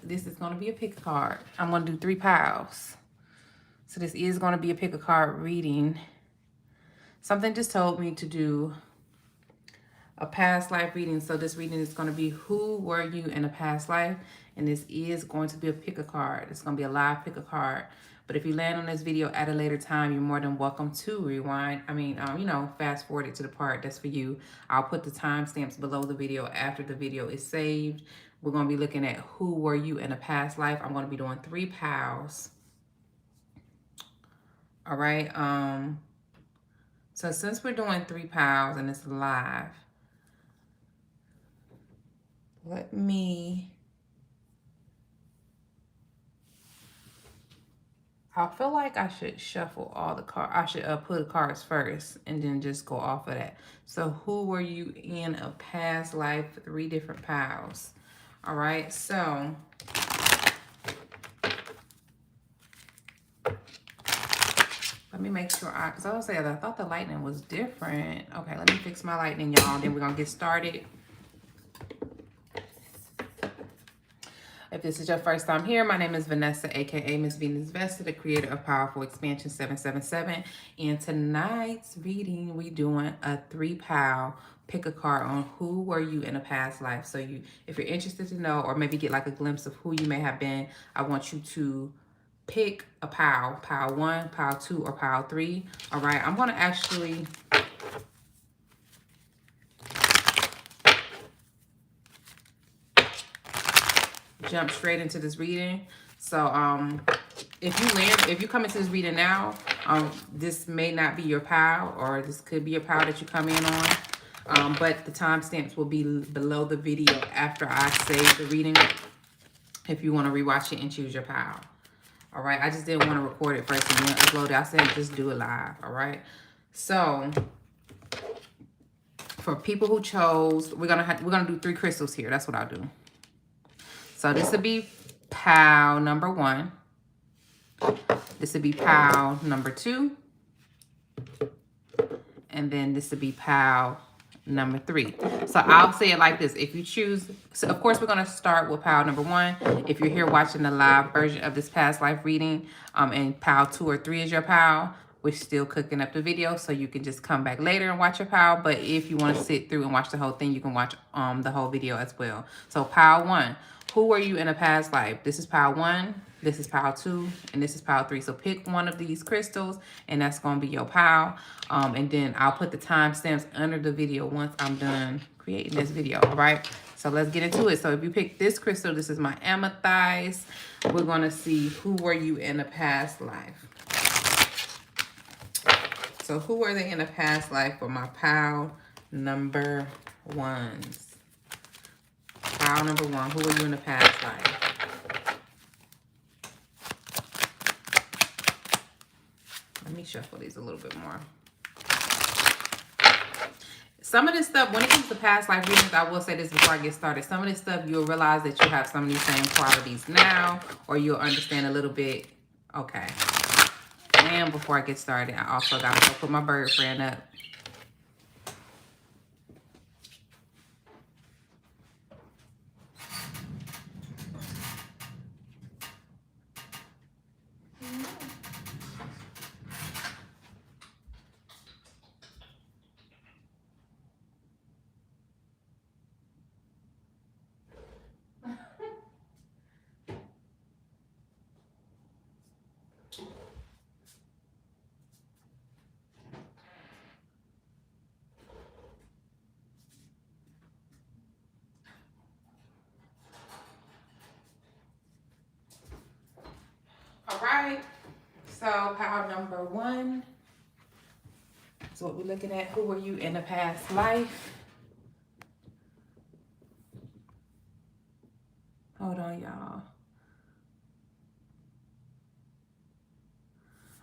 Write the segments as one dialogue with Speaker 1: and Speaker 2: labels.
Speaker 1: This is going to be a pick a card. I'm going to do 3 piles. So this is going to be a pick a card reading. Something just told me to do a past life reading. So this reading is going to be who were you in a past life? And this is going to be a pick a card. It's going to be a live pick a card. But if you land on this video at a later time, you're more than welcome to rewind. Fast forward it to the part that's for you. I'll put the timestamps below the video after the video is saved. We're going to be looking at who were you in a past life. I'm going to be doing 3 piles. All right. So since we're doing 3 piles and it's live, I feel like I should shuffle all the cards. I should put the cards first and then just go off of that. So who were you in a past life? 3 different piles. All right, so let me make sure because I was saying I thought the lightning was different. Okay, let me fix my lightning, y'all. Then we're gonna get started. If this is your first time here, my name is Vanessa, aka Miss Venus Vesta, the creator of Powerful Expansion 777. And tonight's reading, we doing a 3 pile pick a card on who were you in a past life. So if you're interested to know or maybe get like a glimpse of who you may have been, I want you to pick a pile 1, pile 2, or pile 3. All right, I'm gonna actually jump straight into this reading. So if you come into this reading now, this may not be your pile, or this could be a pile that you come in on. But the timestamps will be below the video after I save the reading if you want to rewatch it and choose your pile. All right, I just didn't want to record it first and then upload it. I said just do it live. All right, so for people who chose, we're gonna do 3 crystals here. That's what I'll do. So this would be pile number 1. This would be pile number 2. And then this would be pile number 3. So I'll say it like this. If you choose, so of course we're going to start with pile number 1. If you're here watching the live version of this past life reading, and pile 2 or 3 is your pile, we're still cooking up the video, so you can just come back later and watch your pile. But if you want to sit through and watch the whole thing, you can watch the whole video as well. So pile 1, who were you in a past life? This is pile 1, this is pile 2, and this is pile 3. So pick one of these crystals, and that's going to be your pile. And then I'll put the timestamps under the video once I'm done creating this video. All right, so let's get into it. So if you pick this crystal, this is my amethyst. We're going to see who were you in a past life. So who were they in a past life for my pile number 1s? Pile number 1, who were you in a past life? Let me shuffle these a little bit more. Some of this stuff, when it comes to past life readings, I will say this before I get started. Some of this stuff, you'll realize that you have some of these same qualities now, or you'll understand a little bit. Okay. And before I get started, I also got to go put my bird friend up. All right, so pile number 1 is what we're looking at. Who were you in a past life? Hold on, y'all.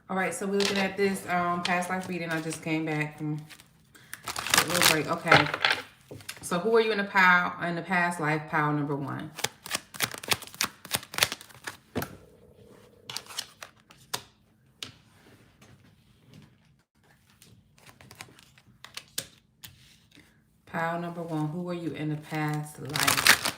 Speaker 1: All right, so we're looking at this past life reading. I just came back from a little break. Okay, so who were you in a past life? Pile number 1. Pile number 1, who were you in the past life?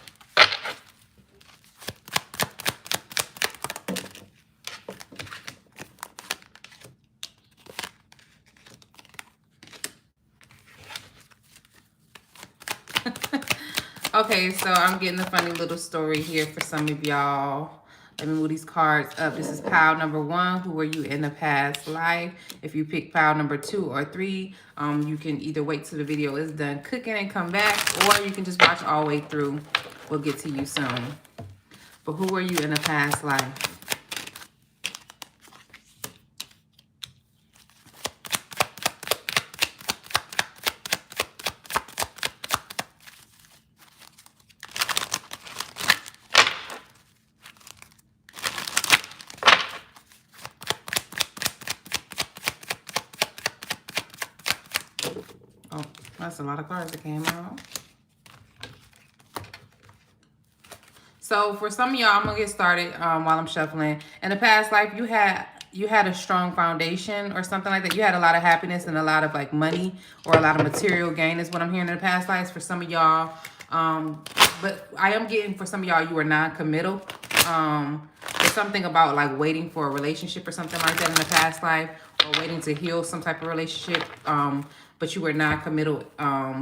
Speaker 1: Okay, so I'm getting a funny little story here for some of y'all. Let me move these cards up. This is pile number 1. Who were you in the past life? If you pick pile number 2 or 3, you can either wait till the video is done cooking and come back, or you can just watch all the way through. We'll get to you soon. But who were you in the past life? Oh, that's a lot of cards that came out. So for some of y'all, I'm gonna get started while I'm shuffling. In the past life, you had a strong foundation or something like that. You had a lot of happiness and a lot of like money or a lot of material gain is what I'm hearing in the past lives for some of y'all. But I am getting for some of y'all, you were non-committal. There's something about like waiting for a relationship or something like that in the past life, or waiting to heal some type of relationship. But you were non-committal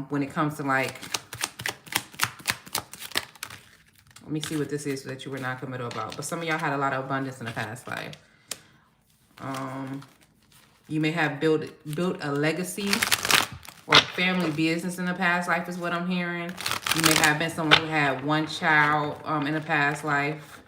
Speaker 1: when it comes to like, let me see what this is that you were not committal about. But some of y'all had a lot of abundance in the past life. You may have built a legacy or family business in the past life is what I'm hearing. You may have been someone who had one child in the past life.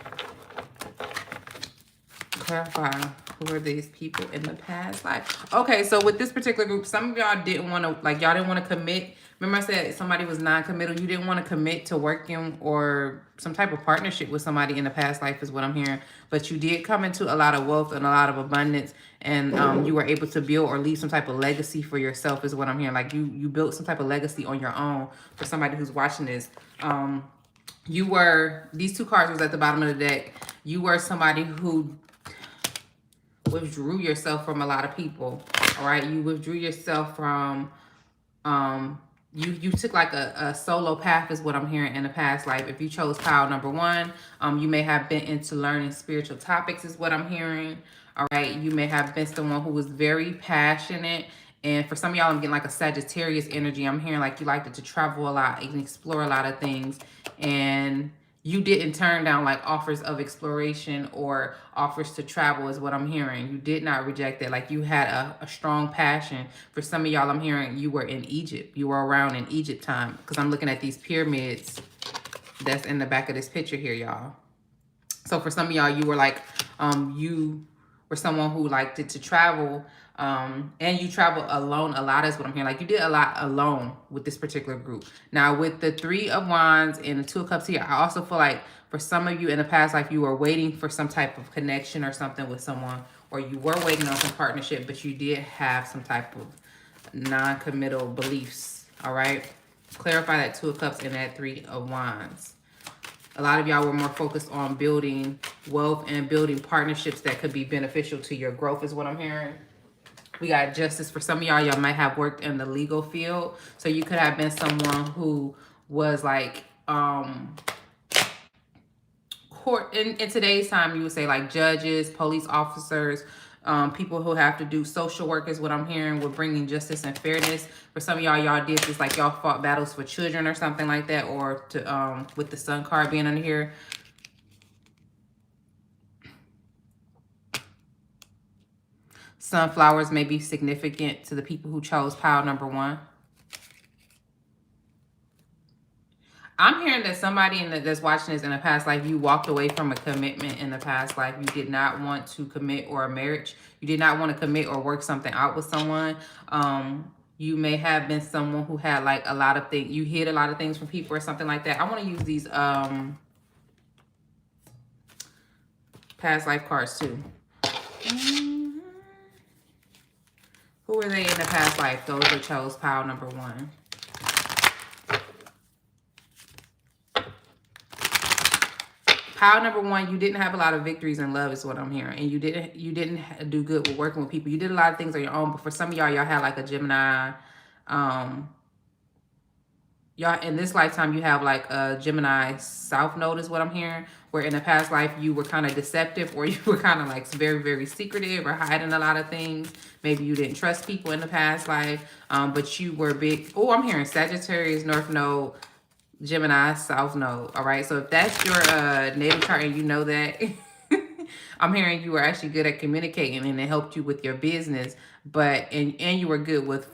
Speaker 1: Clarify, who are these people in the past life? Okay, so with this particular group, some of y'all didn't want to, like, y'all didn't want to commit. Remember I said somebody was non-committal. You didn't want to commit to working or some type of partnership with somebody in the past life is what I'm hearing. But you did come into a lot of wealth and a lot of abundance. And you were able to build or leave some type of legacy for yourself is what I'm hearing. Like you built some type of legacy on your own for somebody who's watching this. You were, these 2 cards was at the bottom of the deck. You were somebody who withdrew yourself from a lot of people. All right. You withdrew yourself from, you took like a solo path is what I'm hearing in the past life. If you chose pile number 1, you may have been into learning spiritual topics is what I'm hearing. All right. You may have been someone who was very passionate. And for some of y'all, I'm getting like a Sagittarius energy. I'm hearing like you liked to travel a lot and explore a lot of things. And you didn't turn down like offers of exploration or offers to travel is what I'm hearing. You did not reject it. Like you had a strong passion. For some of y'all, I'm hearing you were in Egypt. You were around in Egypt time, because I'm looking at these pyramids that's in the back of this picture here, y'all. So for some of y'all, you were like, you were someone who liked it to travel. And you travel alone a lot is what I'm hearing. Like you did a lot alone with this particular group. Now with the 3 of Wands and the 2 of Cups here, I also feel like for some of you in the past life, you were waiting for some type of connection or something with someone, or you were waiting on some partnership, but you did have some type of non-committal beliefs. All right. Clarify that 2 of Cups and that 3 of Wands. A lot of y'all were more focused on building wealth and building partnerships that could be beneficial to your growth is what I'm hearing. We got Justice. For some of y'all, y'all might have worked in the legal field. So you could have been someone who was like, court in today's time, you would say like judges, police officers, people who have to do social work is what I'm hearing. We're bringing justice and fairness. For some of y'all did this, like y'all fought battles for children or something like that, or to with the Sun card being under here. Sunflowers may be significant to the people who chose pile number 1. I'm hearing that somebody that's watching this in the past life, you walked away from a commitment in the past life. You did not want to commit, or a marriage. You did not want to commit or work something out with someone. You may have been someone who had like a lot of things. You hid a lot of things from people or something like that. I want to use these past life cards too. Who were they in the past life? Those that chose pile number 1. Pile number 1, you didn't have a lot of victories in love is what I'm hearing. And you didn't do good with working with people. You did a lot of things on your own. But for some of y'all had like a Gemini. Y'all, in this lifetime, you have like a Gemini South Node is what I'm hearing. Where in the past life, you were kind of deceptive, or you were kind of like very, very secretive or hiding a lot of things. Maybe you didn't trust people in the past life, but you were big. Oh, I'm hearing Sagittarius, North Node, Gemini South Node. All right. So if that's your natal chart and you know that, I'm hearing you were actually good at communicating and it helped you with your business. But and you were good with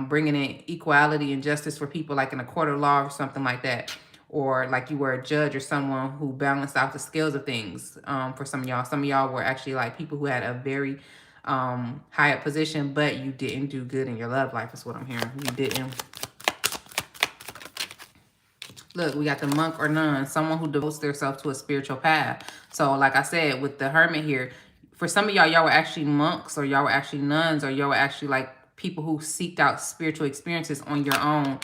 Speaker 1: bringing in equality and justice for people, like in a court of law or something like that. Or like you were a judge or someone who balanced out the scales of things for some of y'all. Some of y'all were actually like people who had a very high up position, but you didn't do good in your love life is what I'm hearing. You didn't. Look, we got the monk or nun, someone who devotes themselves to a spiritual path. So like I said, with the hermit here, for some of y'all were actually monks, or y'all were actually nuns, or y'all were actually like people who seeked out spiritual experiences on your own.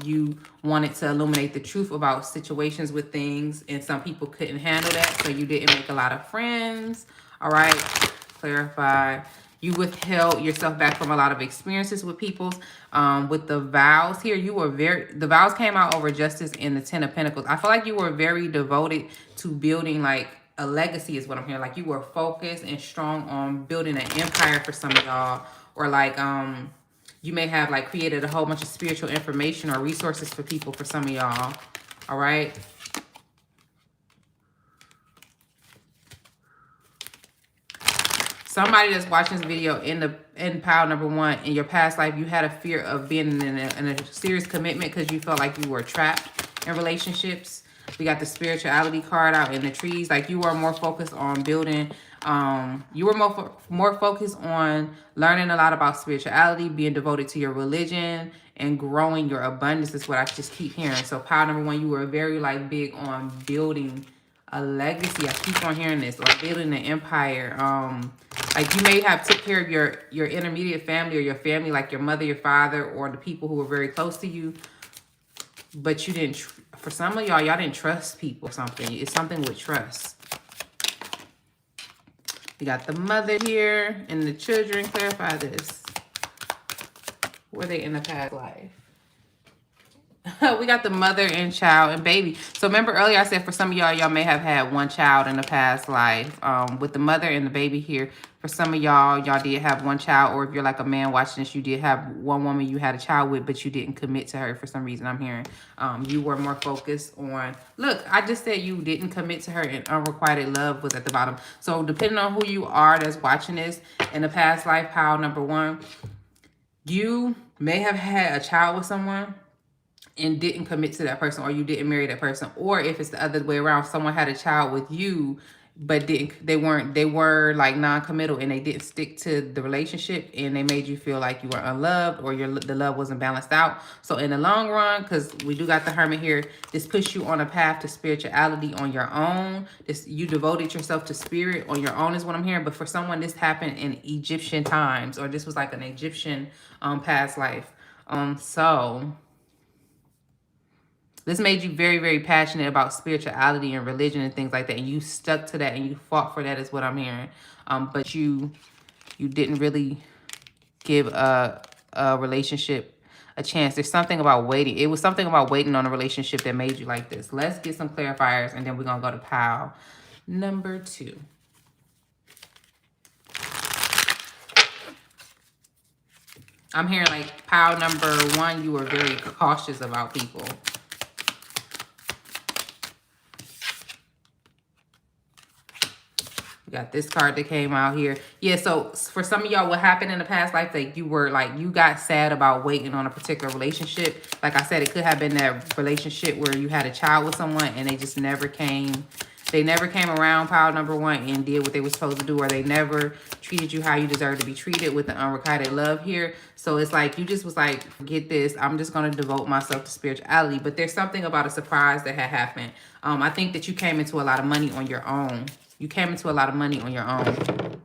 Speaker 1: You wanted to illuminate the truth about situations with things, and some people couldn't handle that, so you didn't make a lot of friends. All right, clarify. You withheld yourself back from a lot of experiences with people. With the vows here, you were the vows came out over justice in the 10 of Pentacles. I feel like you were very devoted to building like a legacy is what I'm hearing. Like you were focused and strong on building an empire for some of y'all. Or like you may have like created a whole bunch of spiritual information or resources for people for some of y'all. All right. Somebody that's watching this video in pile number one, in your past life, you had a fear of being in a serious commitment because you felt like you were trapped in relationships. We got the spirituality card out in the trees. Like you were more focused on building. You were more focused on learning a lot about spirituality, being devoted to your religion, and growing your abundance is what I just keep hearing. So pile number one, you were very like big on building a legacy. I keep on hearing this, or building an empire. Like you may have took care of your intermediate family or your family, like your mother, your father, or the people who were very close to you. But you didn't, for some of y'all didn't trust people or something. It's something with trust. We got the mother here and the children. Clarify this. Were they in the past life? We got the mother and child and baby. So remember earlier I said for some of y'all may have had one child in the past life. With the mother and the baby here, for some of y'all did have one child, or if you're like a man watching this, you did have one woman you had a child with, but you didn't commit to her for some reason. I'm hearing you were more focused on, look, I just said you didn't commit to her, and unrequited love was at the bottom. So depending on who you are that's watching this, in the past life, pile number one, you may have had a child with someone and didn't commit to that person, or you didn't marry that person. Or if it's the other way around, someone had a child with you but they were like non-committal and they didn't stick to the relationship, and they made you feel like you were unloved, or the love wasn't balanced out. So in the long run, because we do got the hermit here, this puts you on a path to spirituality on your own. You devoted yourself to spirit on your own is what I'm hearing. But for someone, this happened in Egyptian times, or this was like an Egyptian past life. So this made you very, very passionate about spirituality and religion and things like that. And you stuck to that and you fought for that is what I'm hearing. But you didn't really give a relationship a chance. There's something about waiting. It was something about waiting on a relationship that made you like this. Let's get some clarifiers, and then we're going to go to pile number 2. I'm hearing like pile number 1, you were very cautious about people. We got this card that came out here. Yeah, so for some of y'all, what happened in the past life, that you got sad about waiting on a particular relationship. Like I said, it could have been that relationship where you had a child with someone and they just never came. They never came around, pile number 1, and did what they were supposed to do, or they never treated you how you deserve to be treated with the unrequited love here. So it's like you just was like, forget this. I'm just going to devote myself to spirituality. But there's something about a surprise that had happened. I think that you came into a lot of money on your own. You came into a lot of money on your own.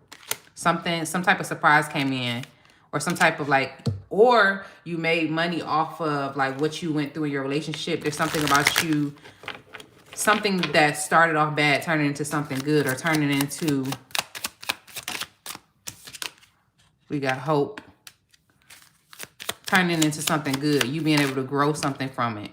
Speaker 1: Some type of surprise came in, or some type of or you made money off of like what you went through in your relationship. There's something about you, something that started off bad turning into something good, or turning into, we got hope, turning into something good. You being able to grow something from it.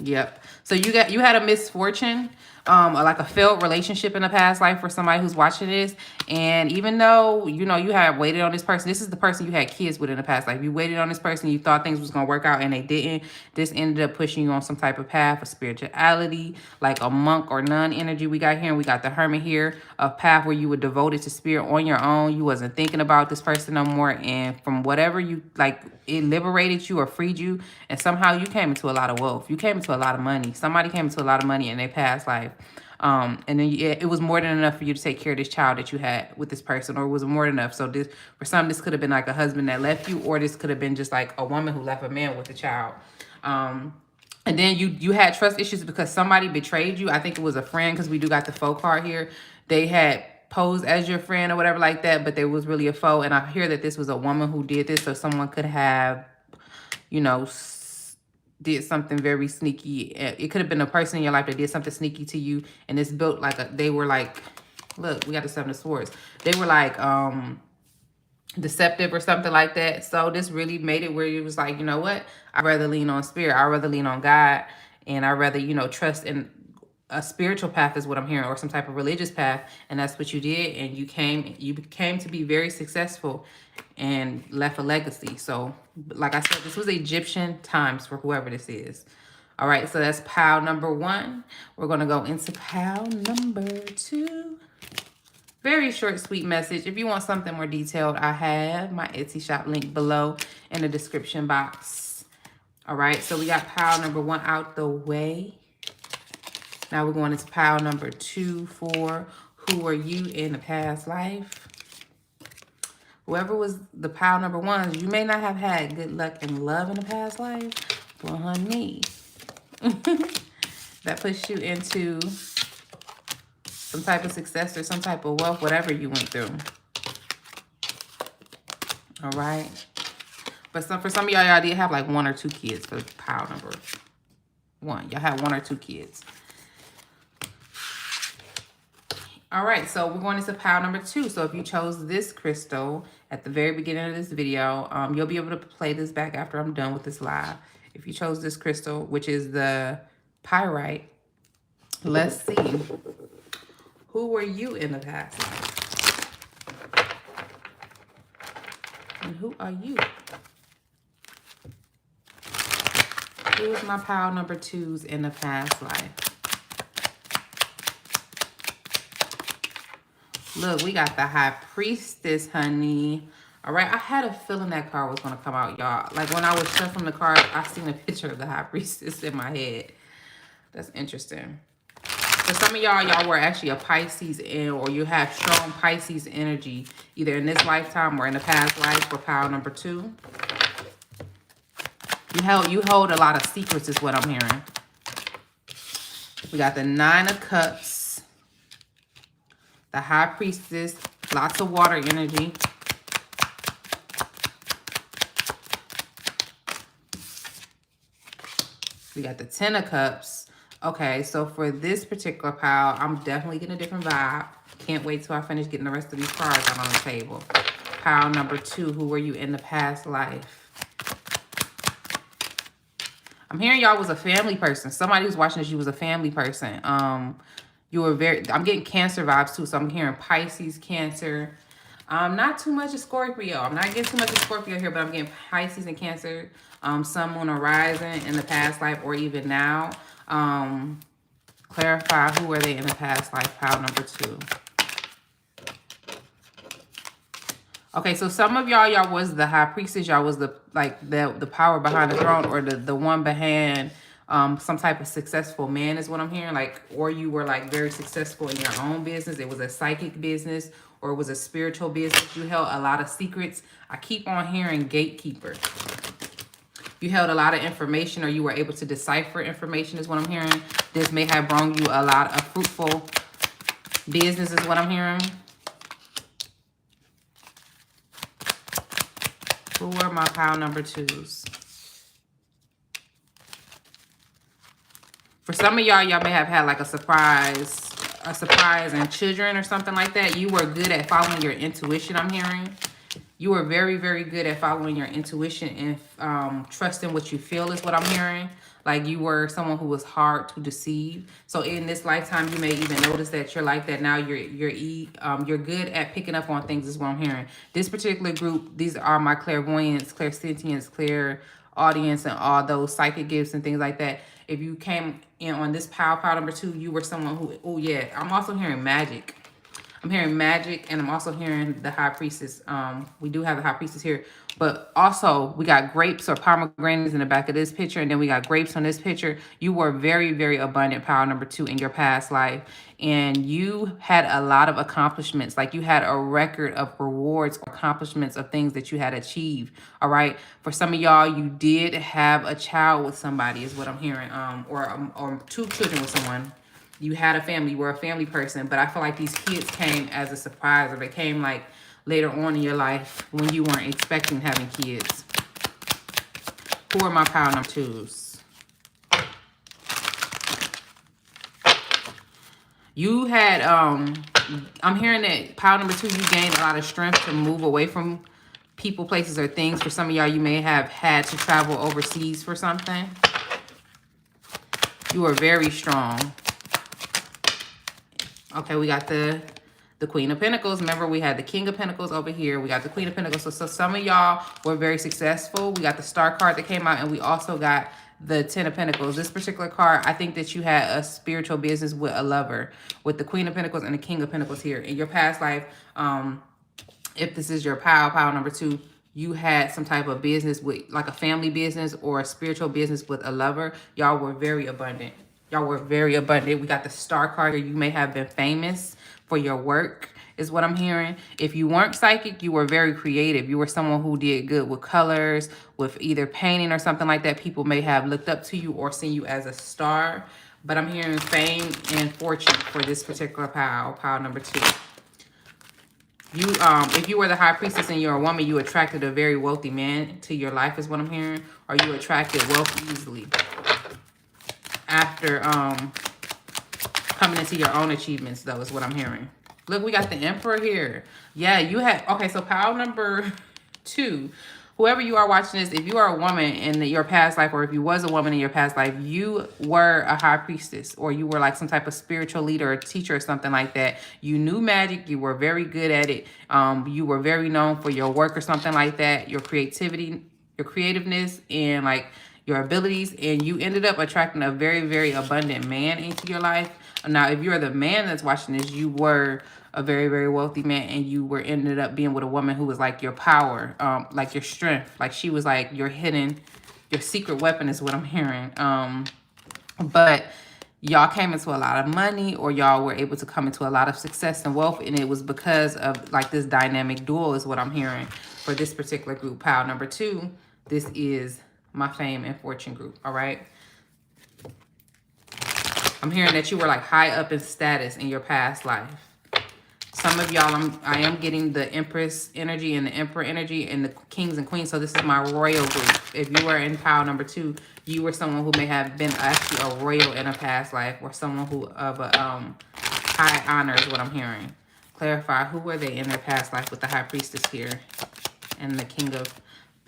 Speaker 1: Yep. So you had a misfortune like a failed relationship in a past life for somebody who's watching this. And even though, you know, you had waited on this person, this is the person you had kids with in the past life. You waited on this person, you thought things was going to work out and they didn't. This ended up pushing you on some type of path of spirituality, like a monk or nun energy we got here. And we got the hermit here, a path where you were devoted to spirit on your own. You wasn't thinking about this person no more. And from whatever you, like, it liberated you or freed you. And somehow you came into a lot of wealth. You came into a lot of money. Somebody came into a lot of money in their past life. And then it was more than enough for you to take care of this child that you had with this person, or was it more than enough? So this, for some, this could have been like a husband that left you, or this could have been just like a woman who left a man with a child. And then you had trust issues because somebody betrayed you. I think it was a friend, because we do got the foe card here. They had posed as your friend or whatever like that, but they was really a foe. And I hear that this was a woman who did this, so someone could have, you know, did something very sneaky. It could have been a person in your life that did something sneaky to you, and it's built like a, they were like, look, we got the Seven of Swords. They were like deceptive or something like that. So this really made it where it was like, you know what, I'd rather lean on spirit, I'd rather lean on God, and I'd rather, you know, trust in a spiritual path is what I'm hearing, or some type of religious path. And that's what you did, and you became to be very successful and left a legacy. So like I said, this was Egyptian times for whoever this is. All right, so that's pile number 1. We're going to go into pile number 2. Very short, sweet message. If you want something more detailed, I have my Etsy shop link below in the description box. All right, so we got pile number 1 out the way. Now we're going into pile number 2 for who are you in the past life. Whoever was the pile number 1, you may not have had good luck and love in the past life. Well, honey, that puts you into some type of success or some type of wealth, whatever you went through. All right. But for some of y'all did have like 1 or 2 kids for pile number 1. Y'all had 1 or 2 kids. All right, so we're going into pile number 2. So if you chose this crystal at the very beginning of this video, you'll be able to play this back after I'm done with this live. If you chose this crystal, which is the pyrite, let's see. Who were you in the past life? And who are you? Here's my pile number 2s in the past life. Look, we got the High Priestess, honey. All right, I had a feeling that card was going to come out, y'all. Like, when I was shuffling the cards, I seen a picture of the High Priestess in my head. That's interesting. For some of y'all were actually a Pisces, or you have strong Pisces energy, either in this lifetime or in the past life for pile number 2. You hold a lot of secrets is what I'm hearing. We got the 9 of Cups, the High Priestess, lots of water energy. We got the 10 of Cups. Okay, so for this particular pile, I'm definitely getting a different vibe. Can't wait till I finish getting the rest of these cards out on the table. Pile number 2, who were you in the past life? I'm hearing y'all was a family person. Somebody who's watching this, you was a family person. You were I'm getting Cancer vibes too. So I'm hearing Pisces, Cancer. Not too much of Scorpio. I'm not getting too much of Scorpio here, but I'm getting Pisces and Cancer. Sun, Moon, or Rising in the past life or even now. Clarify who were they in the past life, pile number 2. Okay, so some of y'all was the High Priestess. Y'all was the power behind the throne, or the one behind some type of successful man is what I'm hearing. Like, or you were like very successful in your own business. It was a psychic business, or it was a spiritual business. You held a lot of secrets. I keep on hearing gatekeeper. You held a lot of information, or you were able to decipher information is what I'm hearing. This may have brought you a lot of fruitful business is what I'm hearing. Who were my pile number 2s? For some of y'all may have had like a surprise and children or something like that. You were good at following your intuition, I'm hearing. You are very, very good at following your intuition and trusting what you feel is what I'm hearing. Like you were someone who was hard to deceive. So in this lifetime, you may even notice that you're like that now. You're good at picking up on things is what I'm hearing. This particular group, these are my clairvoyants, clairsentience, clear audience, and all those psychic gifts and things like that. If you came in on this power number 2, you were someone who, oh yeah, I'm also hearing magic. I'm hearing magic, and I'm also hearing the high priestess. We do have the high priestess here, but also we got grapes or pomegranates in the back of this picture, and then we got grapes on this picture. You were very, very abundant power number 2 in your past life, and you had a lot of accomplishments. Like you had a record of rewards, accomplishments of things that you had achieved. All right. For some of y'all, you did have a child with somebody, is what I'm hearing, or 2 children with someone. You had a family, you were a family person, but I feel like these kids came as a surprise, or they came like later on in your life when you weren't expecting having kids. Who are my power number 2s? You had, I'm hearing that power number 2, you gained a lot of strength to move away from people, places, or things. For some of y'all, you may have had to travel overseas for something. You were very strong. Okay, we got the Queen of Pentacles. Remember, we had the King of Pentacles over here. We got the Queen of Pentacles. So some of y'all were very successful. We got the Star card that came out, and we also got the 10 of Pentacles. This particular card, I think that you had a spiritual business with a lover, with the Queen of Pentacles and the King of Pentacles here. In your past life, if this is your power number 2, you had some type of business with, like a family business or a spiritual business with a lover. Y'all were very abundant. Y'all were very abundant. We got the Star card here. You may have been famous for your work, is what I'm hearing. If you weren't psychic, you were very creative. You were someone who did good with colors, with either painting or something like that. People may have looked up to you or seen you as a star. But I'm hearing fame and fortune for this particular power number 2. You, if you were the high priestess and you're a woman, you attracted a very wealthy man to your life, is what I'm hearing. Or you attracted wealth easily after coming into your own achievements, though, is what I'm hearing. Look, we got the Emperor here. Yeah, you had, okay, so power number 2, whoever you are watching this, if you are a woman in your past life, or if you was a woman in your past life, you were a high priestess, or you were like some type of spiritual leader or teacher or something like that. You knew magic. You were very good at it. You were very known for your work or something like that, your creativity, your creativeness, and like your abilities, and you ended up attracting a very, very abundant man into your life. Now, if you're the man that's watching this, you were a very, very wealthy man, and you were ended up being with a woman who was like your power, like your strength. Like she was like your secret weapon, is what I'm hearing. But y'all came into a lot of money, or y'all were able to come into a lot of success and wealth, and it was because of like this dynamic duel, is what I'm hearing for this particular group. Power number 2, this is my fame and fortune group. All right. I'm hearing that you were like high up in status in your past life. Some of y'all, I am getting the Empress energy and the Emperor energy and the Kings and Queens. So this is my royal group. If you were in power number 2, you were someone who may have been actually a royal in a past life, or someone who of a high honor, is what I'm hearing. Clarify, who were they in their past life with the High Priestess here and the King of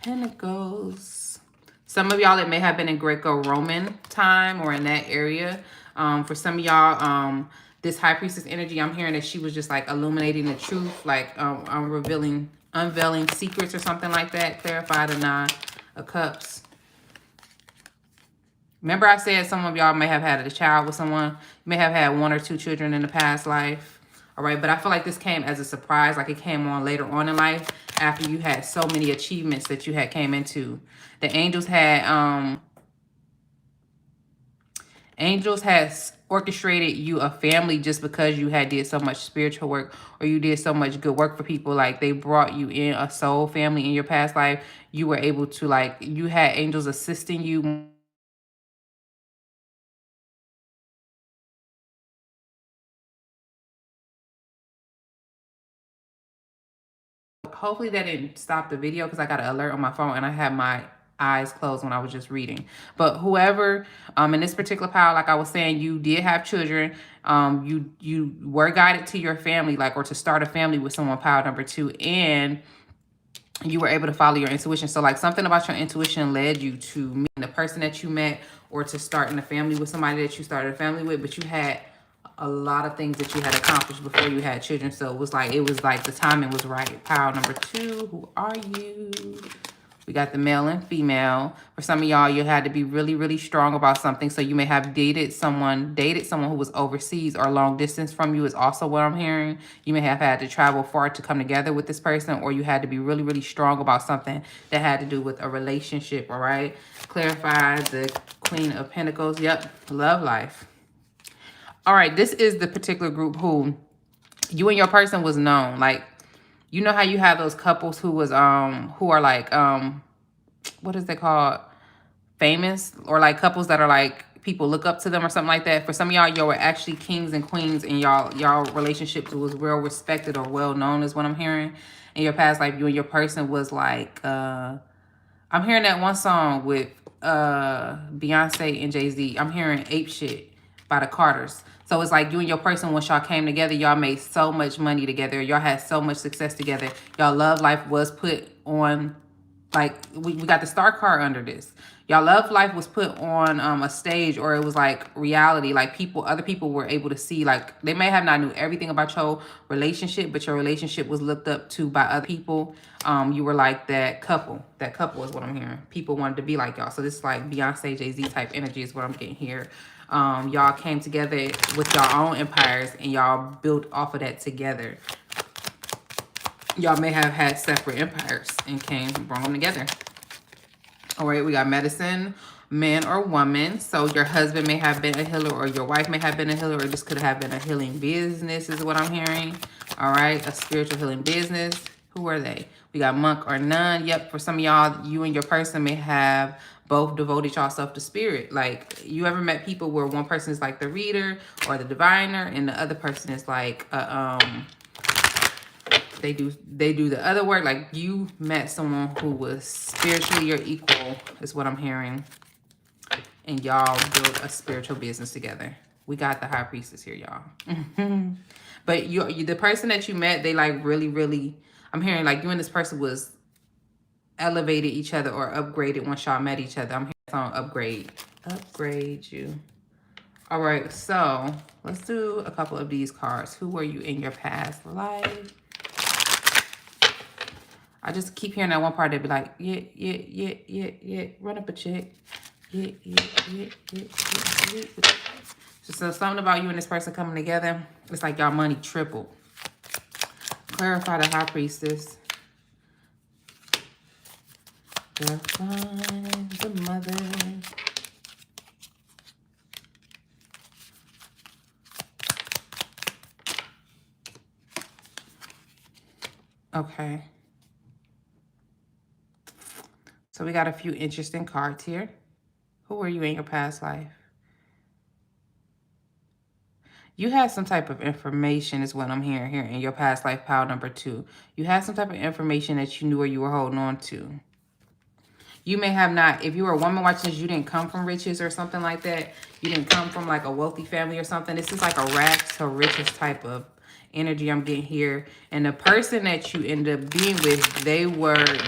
Speaker 1: Pentacles? Some of y'all, it may have been in Greco-Roman time or in that area. For some of y'all, this High Priestess energy, I'm hearing that she was just like illuminating the truth, like unveiling secrets or something like that. Clarify the 9 of Cups. Remember I said some of y'all may have had a child with someone. You may have had 1 or 2 children in the past life. All right, but I feel like this came as a surprise, like it came on later on in life after you had so many achievements that you had came into. The angels had orchestrated you a family just because you had did so much spiritual work, or you did so much good work for people. Like they brought you in a soul family in your past life. You were able to, like, you had angels assisting you. Hopefully that didn't stop the video, because I got an alert on my phone and I had my eyes closed when I was just reading. But whoever in this particular power, like I was saying, you did have children. You were guided to your family, like, or to start a family with someone, power number 2. And you were able to follow your intuition. So like something about your intuition led you to meeting the person that you met, or to starting a family with somebody that you started a family with, but you had a lot of things that you had accomplished before you had children. So it was like the timing was right. Pile number 2, who are you? We got the male and female. For some of y'all, you had to be really, really strong about something. So you may have dated someone who was overseas or long distance from you is also what I'm hearing. You may have had to travel far to come together with this person, or you had to be really, really strong about something that had to do with a relationship, all right? Clarify the Queen of Pentacles. Yep, love life. All right, this is the particular group who you and your person was known. Like, you know how you have those couples who are like what is they called? Famous, or like couples that are like people look up to them or something like that. For some of y'all were actually kings and queens, and y'all relationships was well respected or well known is what I'm hearing. In your past life, you and your person was like I'm hearing that one song with Beyonce and Jay-Z. I'm hearing Ape Shit by the Carters. So it's like you and your person, once y'all came together, y'all made so much money together. Y'all had so much success together. Y'all love life was put on, like, we got the star card under this. Y'all love life was put on a stage, or it was like reality. Like other people were able to see, like they may have not knew everything about your relationship, but your relationship was looked up to by other people. You were like that couple. That couple is what I'm hearing. People wanted to be like y'all. So this is like Beyonce, Jay-Z type energy is what I'm getting here. Y'all came together with your own empires, and y'all built off of that together. Y'all may have had separate empires and brought them together. All right, we got medicine, man or woman. So your husband may have been a healer, or your wife may have been a healer, or this could have been a healing business is what I'm hearing. All right, a spiritual healing business. Who are they? We got monk or nun. Yep, for some of y'all, you and your person may have both devoted yourself to spirit. Like, you ever met people where one person is like the reader or the diviner, and the other person is like they do the other work. Like, you met someone who was spiritually your equal is what I'm hearing, and y'all built a spiritual business together. We got the high priestess here, y'all. But the person that you met, they like really, really, I'm hearing like you and this person was elevated each other or upgraded once y'all met each other. I'm hearing the song upgrade you. All right, so let's do a couple of these cards. Who were you in your past life? I just keep hearing that one part that be like, yeah, run up a check. Yeah. So something about you and this person coming together, it's like y'all money tripled. Clarify the high priestess. Define the mother. Okay. So we got a few interesting cards here. Who were you in your past life? You had some type of information is what I'm hearing here in your past life, pile number 2. You had some type of information that you knew or you were holding on to. You may have not, if you were a woman watching this, you didn't come from riches or something like that. You didn't come from like a wealthy family or something. This is like a rags to riches type of energy I'm getting here. And the person that you end up being with,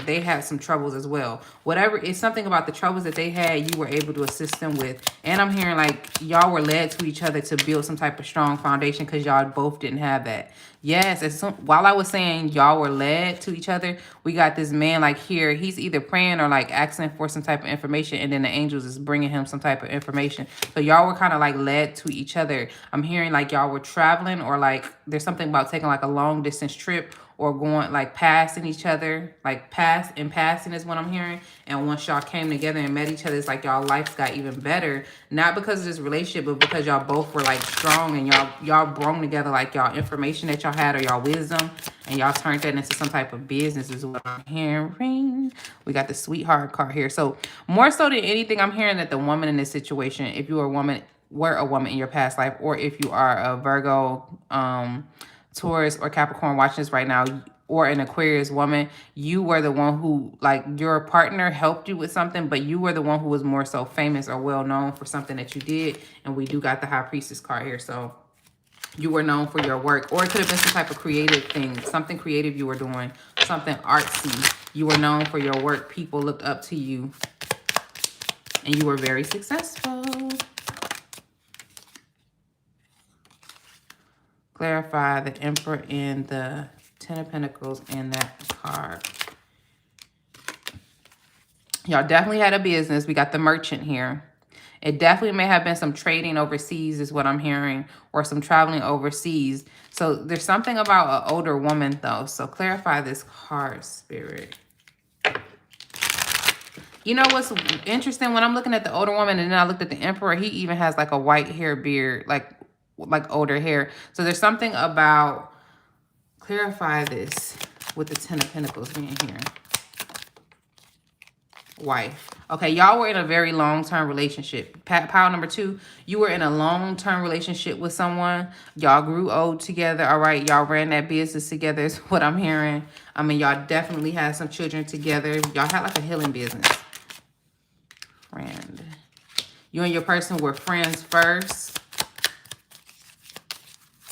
Speaker 1: they had some troubles as well. Whatever, it's something about the troubles that they had, you were able to assist them with. And I'm hearing like y'all were led to each other to build some type of strong foundation because y'all both didn't have that. Yes, while I was saying y'all were led to each other, we got this man like here. He's either praying or like asking for some type of information, and then the angels is bringing him some type of information. So y'all were kind of like led to each other. I'm hearing like y'all were traveling, or like there's something about taking like a long distance trip, or going like passing each other, like passing is what I'm hearing. And once y'all came together and met each other, it's like y'all lives got even better. Not because of this relationship, but because y'all both were like strong, and y'all brought together like y'all information that y'all had or y'all wisdom, and y'all turned that into some type of business is what I'm hearing. We got the sweetheart card here. So more so than anything, I'm hearing that the woman in this situation, if you were a woman in your past life, or if you are a Virgo, Taurus or Capricorn watching this right now, or an Aquarius woman, you were the one who, like, your partner helped you with something, but you were the one who was more so famous or well known for something that you did. And we do got the high priestess card here. So you were known for your work, or it could have been some type of creative thing, something creative you were doing. something artsy. You were known for your work. People looked up to you. And you were very successful. Clarify the Emperor and the Ten of Pentacles in that card. Y'all definitely had a business. We got the Merchant here. It definitely may have been some trading overseas is what I'm hearing, or some traveling overseas. So there's something about an older woman though. So clarify this card, Spirit. You know what's interesting? When I'm looking at the older woman and then I looked at the Emperor, he even has like a white hair beard, like older hair. So there's something about, clarify this with the Ten of Pentacles being here. Wife. Okay, y'all were in a very long-term relationship. Pile number 2, you were in a long-term relationship with someone. Y'all grew old together, all right? Y'all ran that business together is what I'm hearing. I mean, y'all definitely had some children together. Y'all had like a healing business. Friend. You and your person were friends first.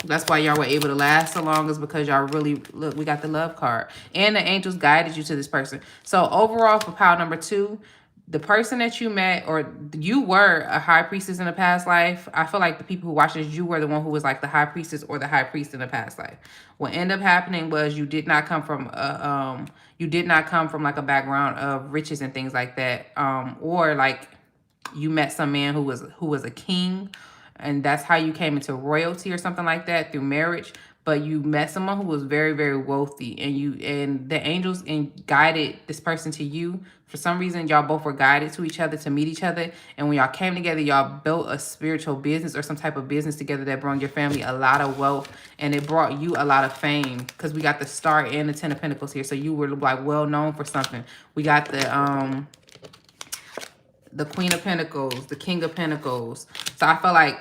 Speaker 1: That's why y'all were able to last so long, is because y'all really, look, we got the love card. And the angels guided you to this person. So overall for pile number 2, the person that you met, or you were a high priestess in a past life. I feel like the people who watch this, you were the one who was like the high priestess or the high priest in a past life. What ended up happening was you did not come from like a background of riches and things like that. Or like you met some man who was a king, and that's how you came into royalty or something like that through marriage. But you met someone who was very, very wealthy, and the angels guided this person to you. For some reason, y'all both were guided to each other to meet each other. And when y'all came together, y'all built a spiritual business or some type of business together that brought your family a lot of wealth, and it brought you a lot of fame, because we got the Star and the Ten of Pentacles here. So you were like well known for something. We got the Queen of Pentacles, the King of Pentacles. So I feel like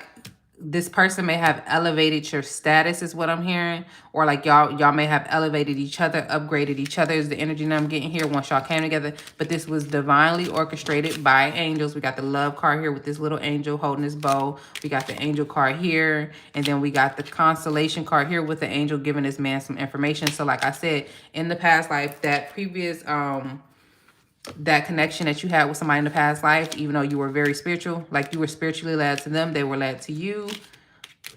Speaker 1: this person may have elevated your status is what I'm hearing. Or like y'all may have elevated each other, upgraded each other is the energy that I'm getting here once y'all came together. But this was divinely orchestrated by angels. We got the love card here with this little angel holding his bow. We got the angel card here. And then we got the constellation card here with the angel giving this man some information. So like I said, in the past life, that previous that connection that you had with somebody in the past life, even though you were very spiritual, like you were spiritually led to them, they were led to you.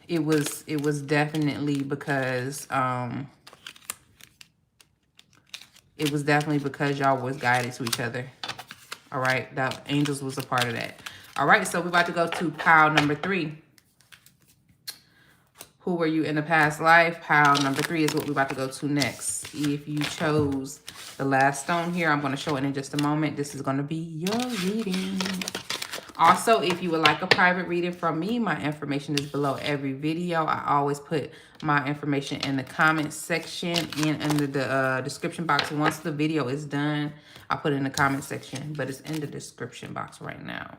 Speaker 1: It was definitely because y'all was guided to each other. All right, that angels was a part of that. All right, so we're about to go to pile number 3. Who were you in the past life? Pile number 3 is what we're about to go to next. If you chose the last stone here, I'm going to show it in just a moment. This is going to be your reading. Also, if you would like a private reading from me, my information is below every video. I always put my information in the comment section and under the description box. Once the video is done, I'll put it in the comment section, but it's in the description box right now.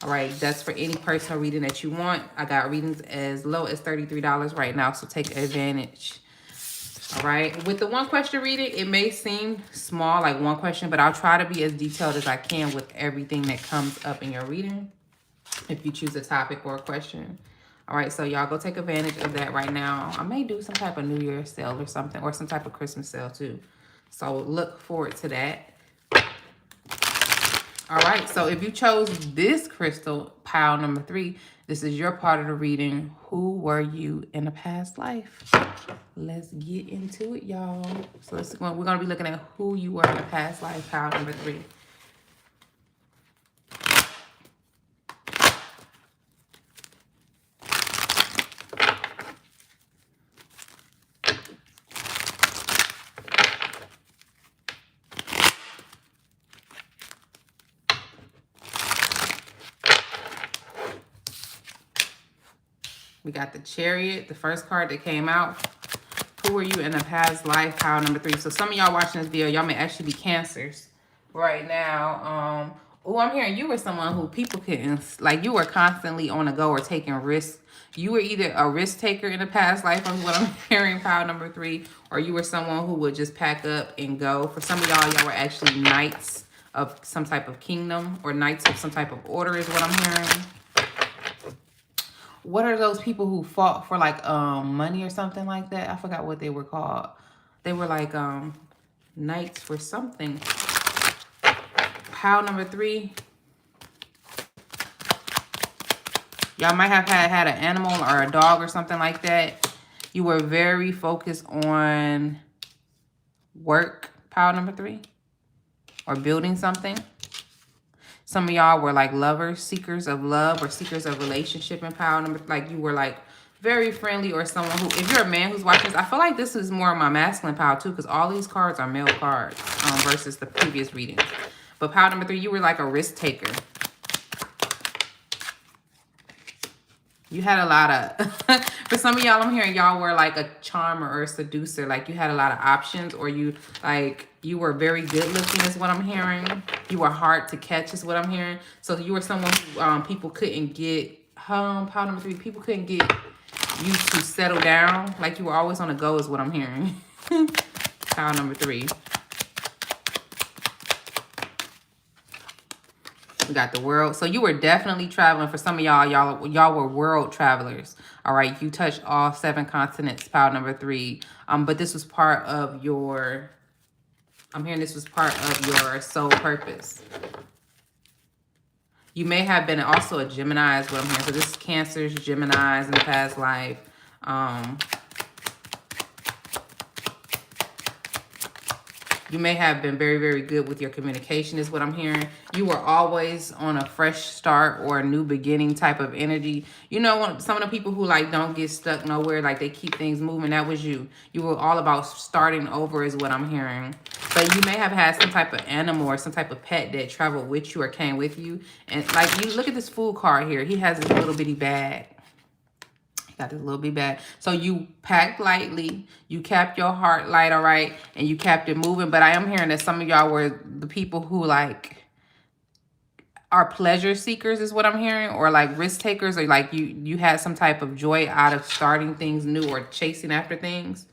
Speaker 1: All right, that's for any personal reading that you want. I got readings as low as $33 right now, so take advantage. All right, with the one question reading, it may seem small, like one question, but I'll try to be as detailed as I can with everything that comes up in your reading, if you choose a topic or a question. All right, so y'all go take advantage of that right now. I may do some type of New Year's sale or something, or some type of Christmas sale too. So look forward to that. All right, so if you chose this crystal, pile number 3, this is your part of the reading. Who were you in a past life? Let's get into it, y'all. So we're going to be looking at who you were in a past life, pile number 3. We got the Chariot, the first card that came out. Who were you in a past life? Pile number 3. So some of y'all watching this video, y'all may actually be Cancers right now. I'm hearing you were someone who people couldn't, like you were constantly on the go or taking risks. You were either a risk taker in a past life, from what I'm hearing, pile number 3, or you were someone who would just pack up and go. For some of y'all were actually knights of some type of kingdom, or knights of some type of order is what I'm hearing. What are those people who fought for like money or something like that? I forgot what they were called. They were like Knights for something. Pile number 3. Y'all might have had an animal or a dog or something like that. You were very focused on work, pile number 3. Or building something. Some of y'all were like lovers, seekers of love, or seekers of relationship in pile number, like you were like very friendly, or someone who, if you're a man who's watching this, I feel like this is more of my masculine pile too, because all these cards are male cards versus the previous readings. But pile number 3, you were like a risk taker. You had a lot of, for some of y'all, I'm hearing y'all were like a charmer or a seducer. Like you had a lot of options, or you were very good looking is what I'm hearing. You were hard to catch is what I'm hearing. So you were someone who people couldn't get, pile number 3, people couldn't get you to settle down. Like you were always on the go is what I'm hearing. Pile number 3. We got the world. So you were definitely traveling. For some of y'all were world travelers. All right. You touched all 7 continents, pile number 3. But this was part of your, I'm hearing this was part of your soul purpose. You may have been also a Gemini is what I'm hearing. So this is Cancers, Geminis in the past life. You may have been very, very good with your communication is what I'm hearing. You were always on a fresh start or a new beginning type of energy. You know, some of the people who like don't get stuck nowhere, like they keep things moving, that was you. You were all about starting over is what I'm hearing. But you may have had some type of animal or some type of pet that traveled with you or came with you. And like you look at this Fool card here. He has this little bitty bag. Got this little bit bad. So you packed lightly. You kept your heart light, all right? And you kept it moving. But I am hearing that some of y'all were the people who like are pleasure seekers is what I'm hearing. Or like risk takers. Or like you had some type of joy out of starting things new or chasing after things.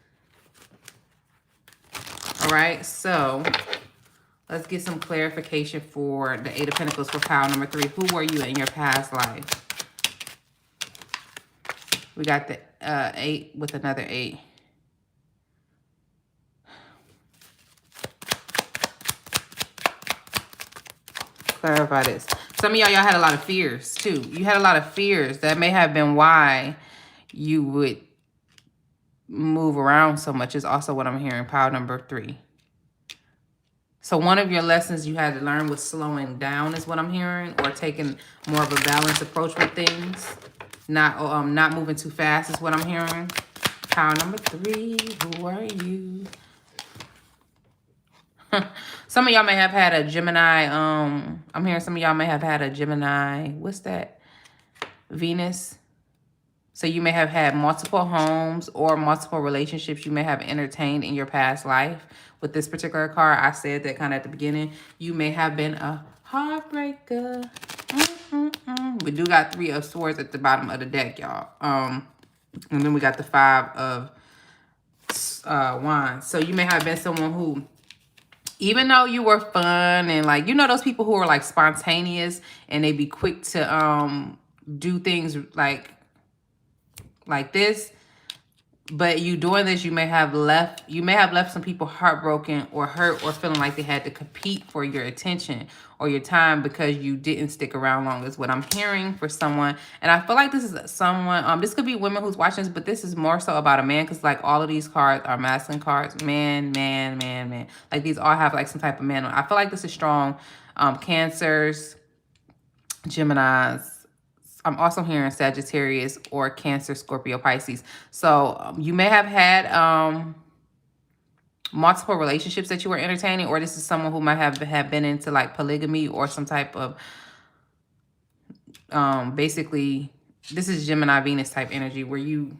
Speaker 1: All right. So let's get some clarification for the 8 of Pentacles for pile number 3. Who were you in your past life? We got the 8 with another 8. Clarify this. Some of y'all had a lot of fears too. You had a lot of fears. That may have been why you would move around so much is also what I'm hearing. Pile number 3. So one of your lessons you had to learn was slowing down is what I'm hearing. Or taking more of a balanced approach with things. Not moving too fast is what I'm hearing. Pile number 3, who are you? Some of y'all may have had a Gemini. I'm hearing some of y'all may have had a Gemini. What's that? Venus. So you may have had multiple homes or multiple relationships you may have entertained in your past life. With this particular card, I said that kind of at the beginning. You may have been a heartbreaker. We do got 3 of Swords at the bottom of the deck, y'all. And then we got the 5 of Wands. So you may have been someone who, even though you were fun and like, you know, those people who are like spontaneous and they be quick to do things like this. But you doing this, you may have left some people heartbroken or hurt or feeling like they had to compete for your attention or your time because you didn't stick around long is what I'm hearing for someone. And I feel like this is someone, this could be women who's watching this, but this is more so about a man because like all of these cards are masculine cards. Man. Like these all have like some type of man. I feel like this is strong. Cancers, Geminis. I'm also hearing Sagittarius or Cancer, Scorpio, Pisces. So you may have had multiple relationships that you were entertaining, or this is someone who might have been into like polygamy or some type of basically this is Gemini Venus type energy where you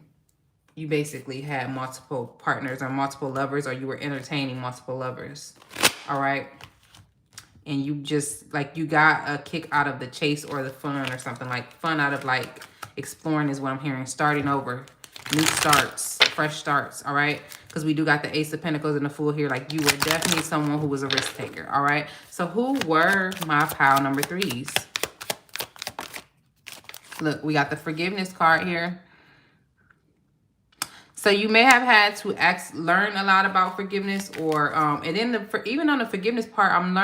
Speaker 1: basically had multiple partners or multiple lovers, or you were entertaining multiple lovers. All right. And you just, like, you got a kick out of the chase or the fun or something. Like, fun out of, like, exploring is what I'm hearing. Starting over. New starts. Fresh starts, all right? Because we do got the Ace of Pentacles and the Fool here. Like, you were definitely someone who was a risk taker, all right? So, who were my pile number 3s? Look, we got the Forgiveness card here. So you may have had to learn a lot about forgiveness, or and then even on the forgiveness part, I'm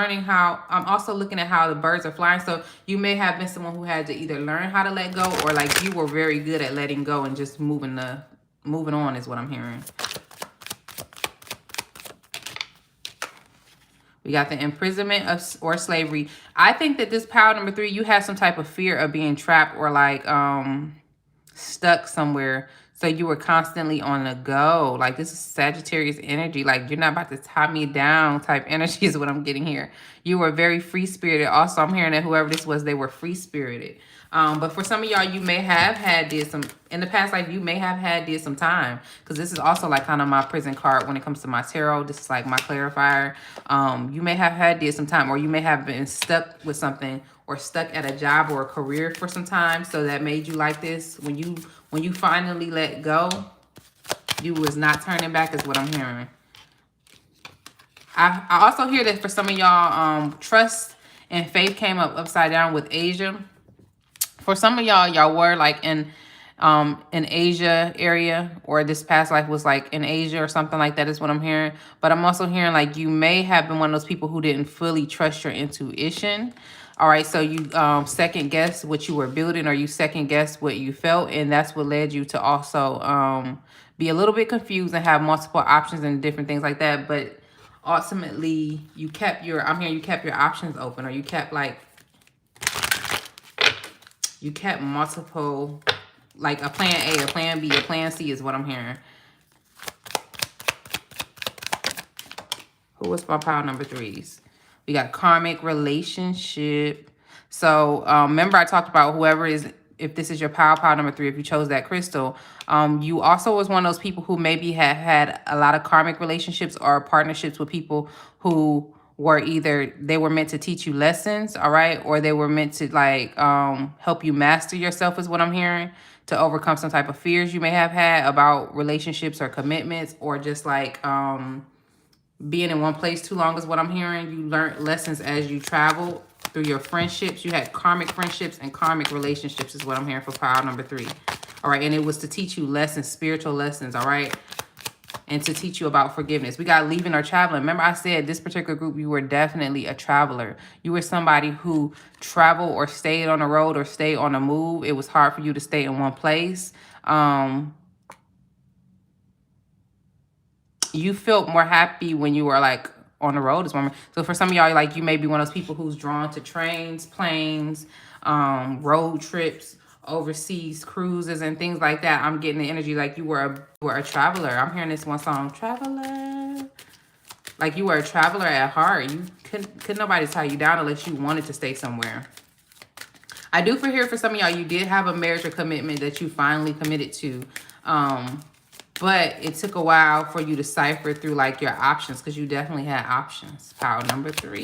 Speaker 1: also looking at how the birds are flying. So you may have been someone who had to either learn how to let go, or like you were very good at letting go and just moving on is what I'm hearing. We got the imprisonment or slavery. I think that this power number 3, you have some type of fear of being trapped or like stuck somewhere. So you were constantly on the go. Like this is Sagittarius energy. Like you're not about to tie me down type energy is what I'm getting here. You were very free spirited. Also, I'm hearing that whoever this was, they were free spirited. But for some of y'all, you may have had in the past life, you may have had some time. Because this is also like kind of my prison card when it comes to my tarot. This is like my clarifier. You may have had some time, or you may have been stuck with something, or stuck at a job or a career for some time. So that made you like this. When you finally let go, you was not turning back is what I'm hearing. I also hear that for some of y'all, trust and faith came up upside down with Asia. For some of y'all were like in Asia area, or this past life was like in Asia or something like that is what I'm hearing. But I'm also hearing like you may have been one of those people who didn't fully trust your intuition. All right, so you second guess what you were building, or you second guess what you felt, and that's what led you to also be a little bit confused and have multiple options and different things like that. But ultimately, I'm hearing you kept your options open, or you kept multiple, like a plan A, a plan B, a plan C is what I'm hearing. Who was my power number 3s? We got karmic relationship. So remember I talked about if this is your power number 3, if you chose that crystal, you also was one of those people who maybe have had a lot of karmic relationships or partnerships with people who were either they were meant to teach you lessons, all right, or they were meant to like help you master yourself is what I'm hearing, to overcome some type of fears you may have had about relationships or commitments, or just like being in one place too long is what I'm hearing. You learned lessons as you traveled through your friendships. You had karmic friendships and karmic relationships is what I'm hearing for power number 3. All right, and it was to teach you lessons, spiritual lessons, all right? And to teach you about forgiveness. We got leaving or traveling. Remember I said this particular group, you were definitely a traveler. You were somebody who traveled or stayed on the road or stayed on the move. It was hard for you to stay in one place. You felt more happy when you were like on the road as woman. So for some of y'all, like you may be one of those people who's drawn to trains, planes, road trips, overseas cruises and things like that. I'm getting the energy like you were a traveler. I'm hearing this one song, Traveler. Like you were a traveler at heart. You couldn't nobody tie you down unless you wanted to stay somewhere. I do for some of y'all, you did have a marriage or commitment that you finally committed to. But it took a while for you to cipher through like your options, because you definitely had options. Power number 3.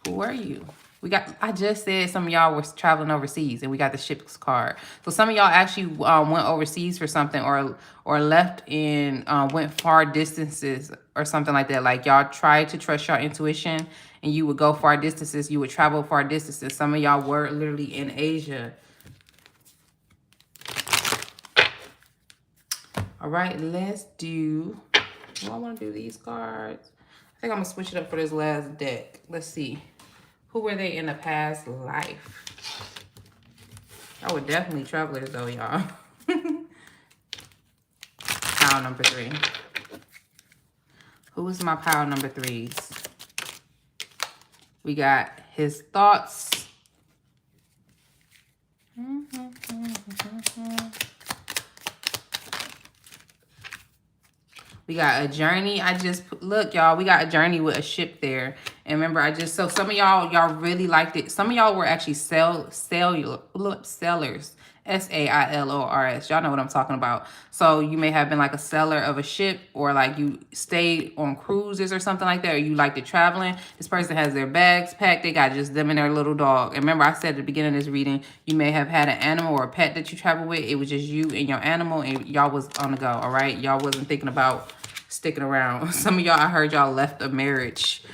Speaker 1: Who were you? I just said some of y'all were traveling overseas, and we got the ship's card. So some of y'all actually went overseas for something, or left and went far distances or something like that. Like y'all tried to trust your intuition, and you would go far distances. You would travel far distances. Some of y'all were literally in Asia. All right, let's do, I want to do these cards. I think I'm going to switch it up for this last deck. Let's see. Who were they in the past life? I would definitely travelers though, y'all. Power number 3. Who is my power number 3s? We got his thoughts. We got a journey. Look, y'all, we got a journey with a ship there. And remember, so some of y'all really liked it. Some of y'all were actually sellers. S-A-I-L-O-R-S. Y'all know what I'm talking about. So you may have been like a seller of a ship, or like you stayed on cruises or something like that, or you liked it traveling. This person has their bags packed. They got just them and their little dog. And remember, I said at the beginning of this reading, you may have had an animal or a pet that you travel with. It was just you and your animal, and y'all was on the go, all right? Y'all wasn't thinking about sticking around. Some of y'all, I heard y'all left a marriage.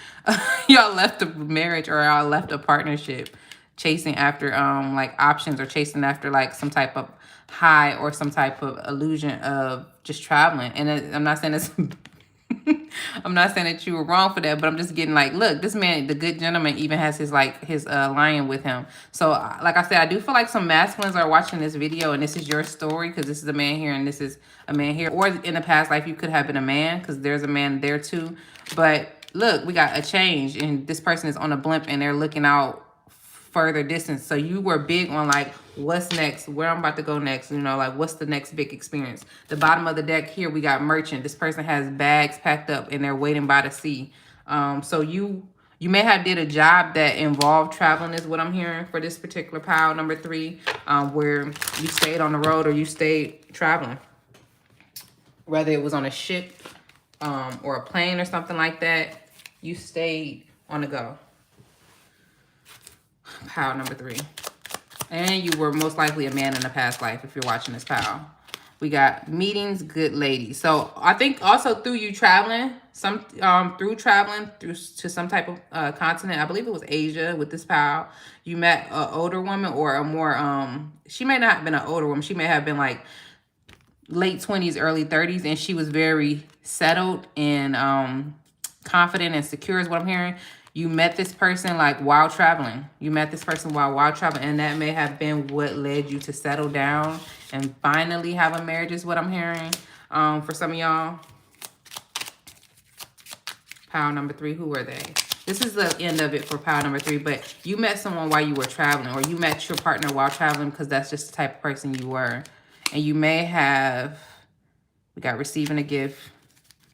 Speaker 1: Y'all left a marriage, or y'all left a partnership. chasing after like options, or chasing after like some type of high or some type of illusion of just traveling. And I'm not saying it's I'm not saying that you were wrong for that, but I'm just getting like, look, this man, the good gentleman, even has his like his lion with him. So like I said, I do feel like some masculines are watching this video, and this is your story, because this is a man here and this is a man here. Or in the past life, you could have been a man, because there's a man there too. But look, we got a change, and this person is on a blimp and they're looking out further distance. So you were big on like, what's next, where I'm about to go next, you know, like what's the next big experience. The bottom of the deck here, we got merchant. This person has bags packed up and they're waiting by the sea. So you may have did a job that involved traveling, is what I'm hearing for this particular pile number 3, where you stayed on the road or you stayed traveling, whether it was on a ship or a plane or something like that. You stayed on the go. Pile number 3. And you were most likely a man in a past life if you're watching this pile. We got meetings, good lady. So I think also through you traveling, through to some type of continent, I believe it was Asia with this pile, you met an older woman, or a more, she may not have been an older woman. She may have been like late 20s, early 30s, and she was very settled and confident and secure, is what I'm hearing. You met this person like while traveling. You met this person while traveling, and that may have been what led you to settle down and finally have a marriage, is what I'm hearing for some of y'all. Pile number 3, who were they? This is the end of it for pile number 3, but you met someone while you were traveling, or you met your partner while traveling, because that's just the type of person you were. And you may have, we got receiving a gift.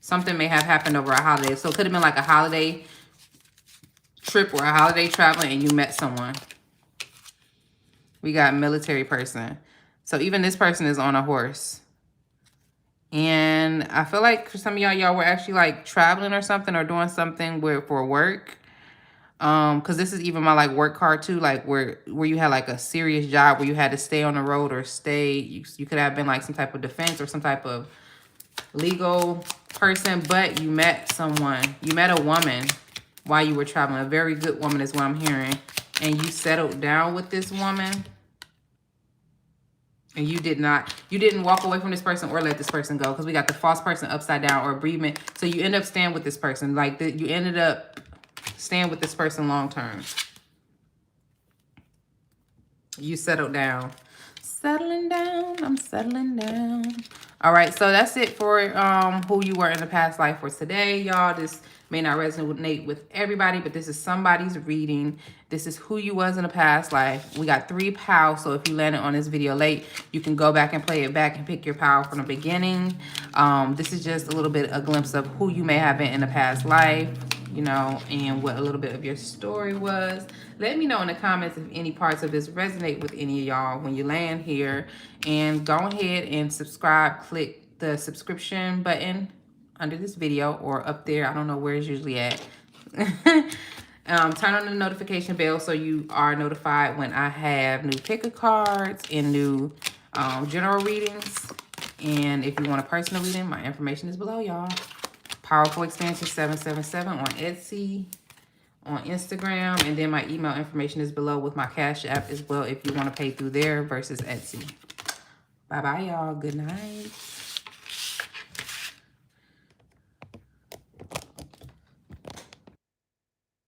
Speaker 1: Something may have happened over a holiday. So it could have been like a holiday trip or a holiday traveling, and you met someone. We got military person. So even this person is on a horse. And I feel like for some of y'all were actually like traveling or something, or doing something for work. Because this is even my like work card too, like where you had like a serious job where you had to stay on the road, or you could have been like some type of defense or some type of legal person, but you met someone. You met a woman while you were traveling. A very good woman is what I'm hearing. And you settled down with this woman. And you didn't walk away from this person or let this person go. Because we got the false person upside down, or bereavement. So you end up staying with this person. Like you ended up staying with this person long term. You settled down. Settling down. I'm settling down. All right, so that's it for who you were in the past life for today, y'all. This may not resonate with everybody, but this is somebody's reading. This is who you was in a past life. We got 3 piles, so if you landed on this video late, you can go back and play it back and pick your pile from the beginning. This is just a little bit, a glimpse of who you may have been in a past life, you know, and what a little bit of your story was. Let me know in the comments if any parts of this resonate with any of y'all when you land here. And go ahead and subscribe. Click the subscription button under this video, or up there. I don't know where it's usually at. Turn on the notification bell so you are notified when I have new picker cards and new general readings. And if you want a personal reading, my information is below, y'all. Powerful Expansion 777 on Etsy, on Instagram, and then my email information is below with my Cash App as well if you want to pay through there versus Etsy. Bye-bye, y'all. Good night.